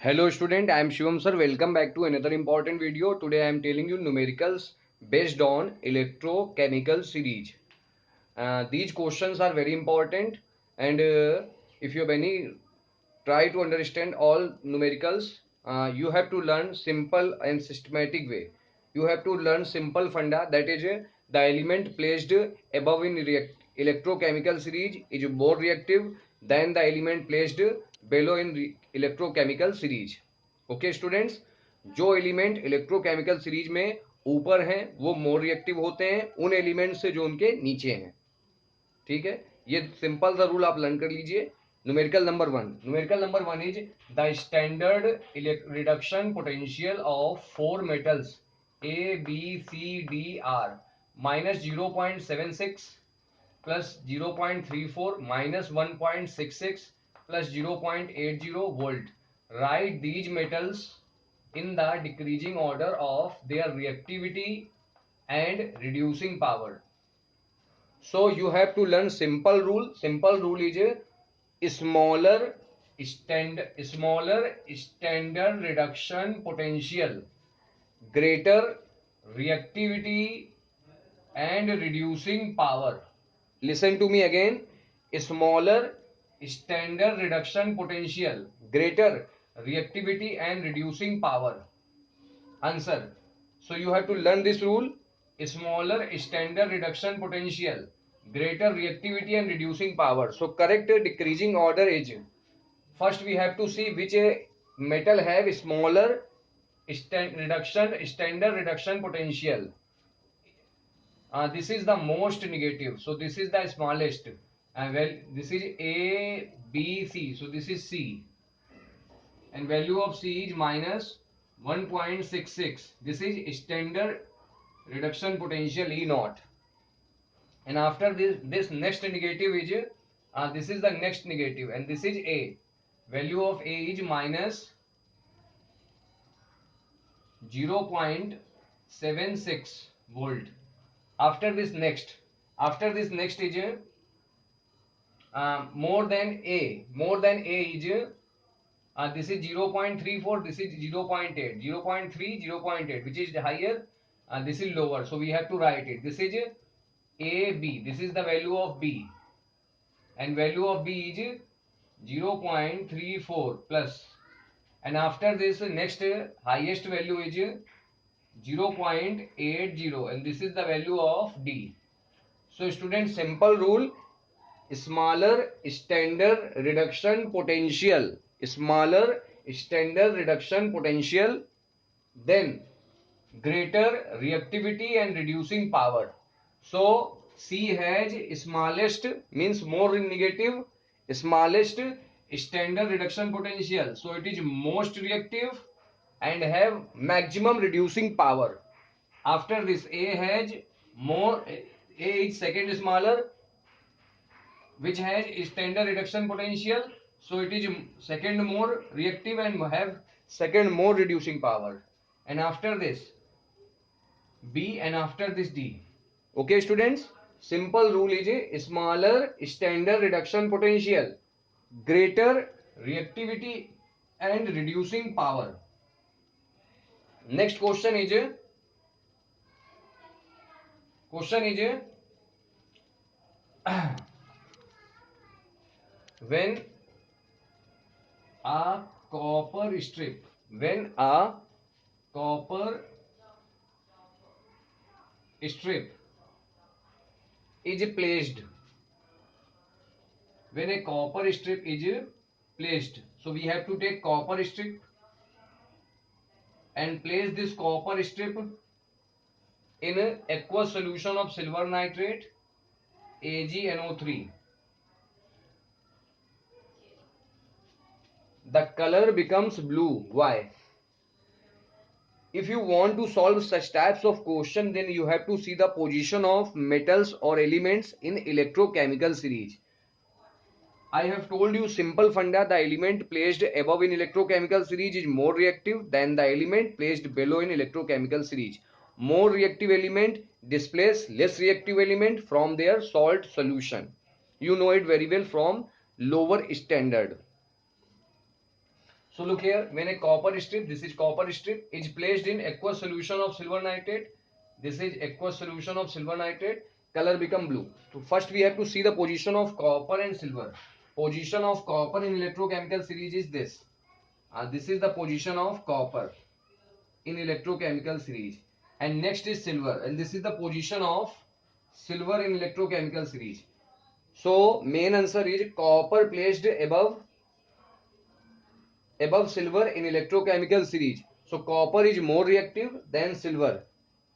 Hello student, I am Shivam sir. Welcome back to another important video. Today I am telling you numericals based on electrochemical series. These questions are very important, and if you have any try to understand all numericals, you have to learn simple and systematic way. You have to learn simple funda, that is the element placed above in electrochemical series is more reactive than the element placed below in electrochemical series. Okay students, जो element electrochemical series में ऊपर हैं वो more reactive होते हैं उन element से जो उनके नीचे हैं. ठीक है, ये सिंपल सा रूल आप लर्न कर लीजिए. Numerical number one is the standard reduction potential of four metals A B C D are -0.76 plus 0.34 minus 1.66 plus 0.80 volt. Write these metals in the decreasing order of their reactivity and reducing power. So you have to learn simple rule. Simple rule is smaller standard reduction potential, greater reactivity and reducing power. Listen to me again. Smaller standard reduction potential, greater reactivity and reducing power. Answer. So you have to learn this rule. Smaller standard reduction potential, greater reactivity and reducing power. So correct decreasing order is, first we have to see which metal have smaller standard reduction potential. This is the most negative, so this is the smallest. Well, this is A, B, C, so this is C, and value of C is minus 1.66. This is standard reduction potential E naught. And after this next negative is this is the next negative, and this is A. Value of A is minus 0.76 volt. After this next is more than A is this is 0.34, this is 0.8, 0.3, 0.8, which is higher, this is lower, so we have to write it. This is A, B, this is the value of B, and value of B is 0.34 plus, and after this next highest value is 0.80, and this is the value of D. So student, simple rule, smaller standard reduction potential, then greater reactivity and reducing power. So C has smallest, means more negative, smallest standard reduction potential, so it is most reactive and have maximum reducing power. After this A has more, A is second smaller, which has standard reduction potential, so it is second more reactive and have second more reducing power. And after this B, and after this D. Okay students, simple rule is smaller standard reduction potential, greater reactivity and reducing power. Next question is when a copper strip is placed, when a copper strip is placed, so we have to take copper strip and place this copper strip in an aqueous solution of silver nitrate AgNO3. The color becomes blue. Why? If you want to solve such types of question, then you have to see the position of metals or elements in electrochemical series. I have told you simple funda, the element placed above in electrochemical series is more reactive than the element placed below in electrochemical series. More reactive element displace less reactive element from their salt solution. You know it very well from lower standard. So look here, when a copper strip, this is copper strip, is placed in aqueous solution of silver nitrate, this is aqueous solution of silver nitrate, color become blue. So first we have to see the position of copper and silver. Position of copper in electrochemical series is this. This is the position of copper in electrochemical series. And next is silver, and this is the position of silver in electrochemical series. So main answer is copper placed above silver in electrochemical series. So copper is more reactive than silver.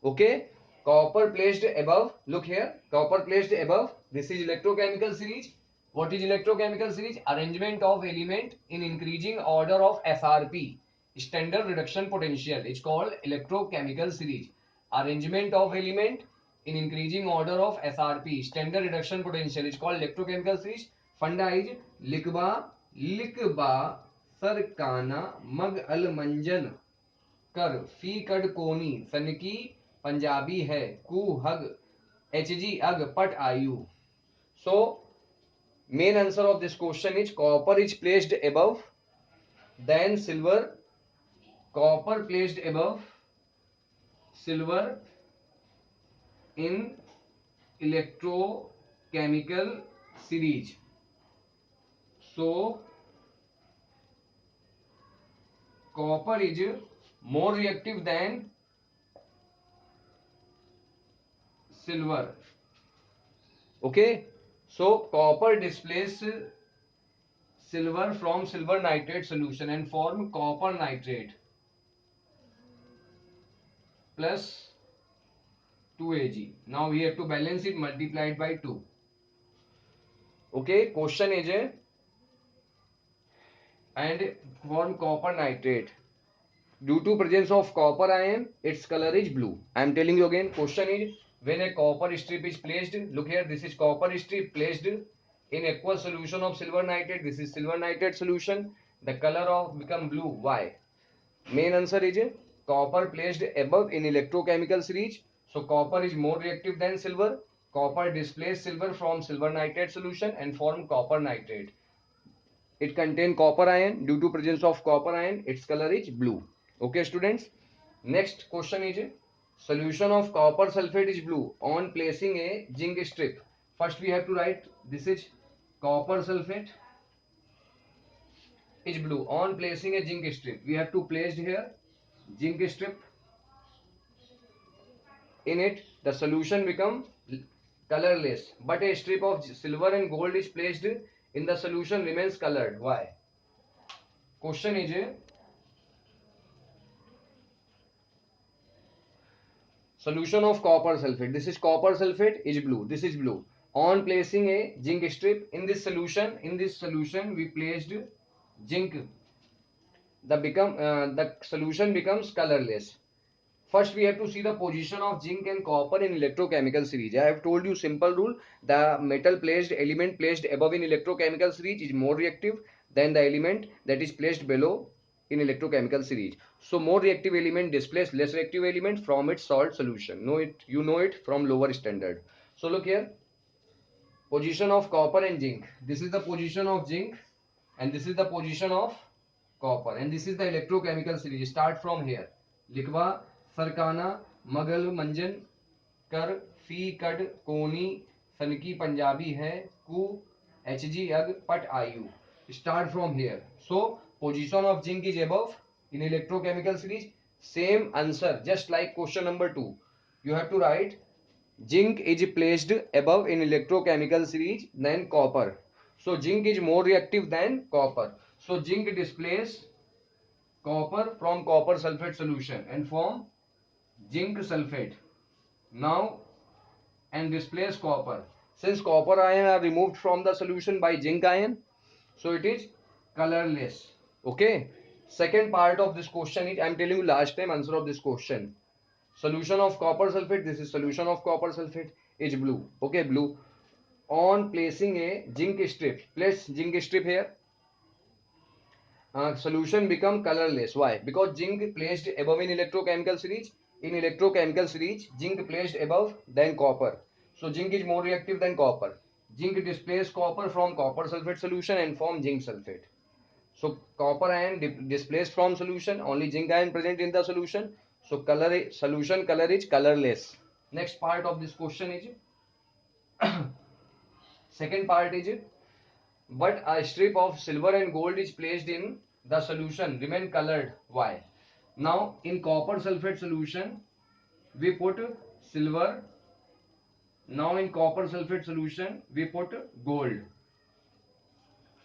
Okay, copper placed above, look here, copper placed above, this is electrochemical series. What is electrochemical series? Arrangement of element in increasing order of SRP, standard reduction potential. It's called electrochemical series. Arrangement of element in increasing order of SRP, standard reduction potential, is called electrochemical series. Funda is लिकबा सरकाना मग अल मंजन कर फी कड कोनी सनकी पंजाबी है कु हग HG अग पट आयु. So main answer of this question is copper is placed above then silver. Copper placed above silver in electrochemical series. So copper is more reactive than silver. Okay, so copper displaces silver from silver nitrate solution and form copper nitrate plus 2Ag. Now we have to balance it multiplied by 2. Okay, question is and form copper nitrate. Due to presence of copper ion, its color is blue. I am telling you again, question is when a copper strip is placed, look here, this is copper strip placed in aqueous solution of silver nitrate, this is silver nitrate solution, the color of become blue. Why? Main answer is copper placed above in electrochemical series. So copper is more reactive than silver. Copper displaces silver from silver nitrate solution and form copper nitrate. It contains copper ion. Due to presence of copper ion, its color is blue. Okay, students. Next question is solution of copper sulfate is blue on placing a zinc strip. First we have to write this is copper sulfate is blue on placing a zinc strip. We have to place here zinc strip. In it, the solution become colorless, but a strip of silver and gold is placed in the solution remains colored. Why? Question is solution of copper sulfate. This is copper sulfate is blue. This is blue. On placing a zinc strip in this solution we placed zinc. The solution becomes colorless. First, we have to see the position of zinc and copper in electrochemical series. I have told you simple rule. The element placed above in electrochemical series is more reactive than the element that is placed below in electrochemical series. So more reactive element displaces less reactive element from its salt solution. You know it from lower standard. So look here. Position of copper and zinc. This is the position of zinc and this is the position of copper and this is the electrochemical series. Start from here. लिखवा सरकाना मगल मंजन कर फी कड कोनी सनकी पंजाबी है कु HG अग पट आयु. Start from here. So position of zinc is above in electrochemical series. Same answer just like question number 2. You have to write zinc is placed above in electrochemical series than copper. So zinc is more reactive than copper. So zinc displaces copper from copper sulfate solution and form zinc sulfate. Now and displace copper. Since copper ion are removed from the solution by zinc ion, so it is colorless. Okay. Second part of this question is I am telling you last time answer of this question. Solution of copper sulfate. This is solution of copper sulfate is blue. Okay, blue. On placing a zinc strip, place zinc strip here. Solution become colorless. Why? Because zinc placed above in electrochemical series. In electrochemical series, zinc placed above than copper. So zinc is more reactive than copper. Zinc displaces copper from copper sulfate solution and form zinc sulfate. So copper ion displaced from solution, only zinc ion present in the solution. So solution color is colorless. Next part of this question is second part is but a strip of silver and gold is placed in the solution remain colored. Why? Now in copper sulfate solution we put silver. Now in copper sulfate solution we put gold.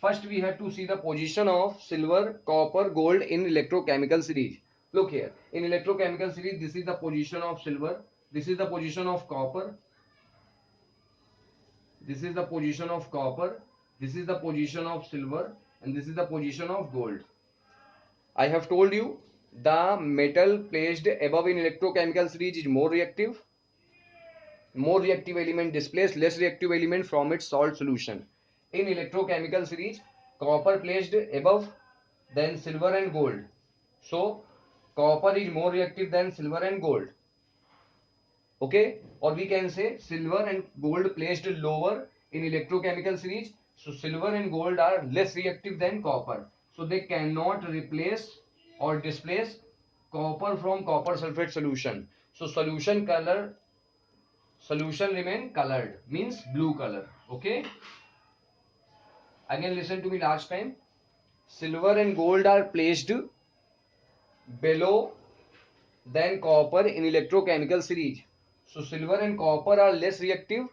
First we have to see the position of silver, copper, gold in electrochemical series. Look here, in electrochemical series this is the position of silver, this is the position of copper, this is the position of copper, this is the position of silver, and this is the position of gold. I have told you the metal placed above in electrochemical series is more reactive element displays less reactive element from its salt solution. In electrochemical series, copper placed above than silver and gold. So copper is more reactive than silver and gold. Okay, or we can say silver and gold placed lower in electrochemical series. So silver and gold are less reactive than copper. So they cannot replace or displace copper from copper sulfate solution. So solution remain colored means blue color. Okay, again listen to me last time. Silver and gold are placed below than copper in electrochemical series. So silver and copper are less reactive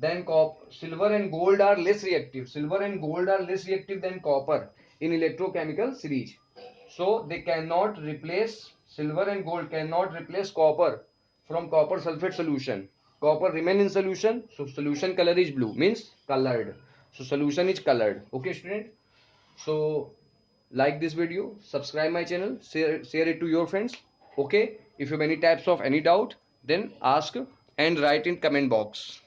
than silver and gold are less reactive. Silver and gold are less reactive than copper in electrochemical series. So they cannot replace, silver and gold cannot replace copper from copper sulfate solution. Copper remain in solution, so solution color is blue, means colored. So solution is colored. Okay student, so like this video, subscribe my channel, share it to your friends. Okay, if you have any types of any doubt, then ask and write in comment box.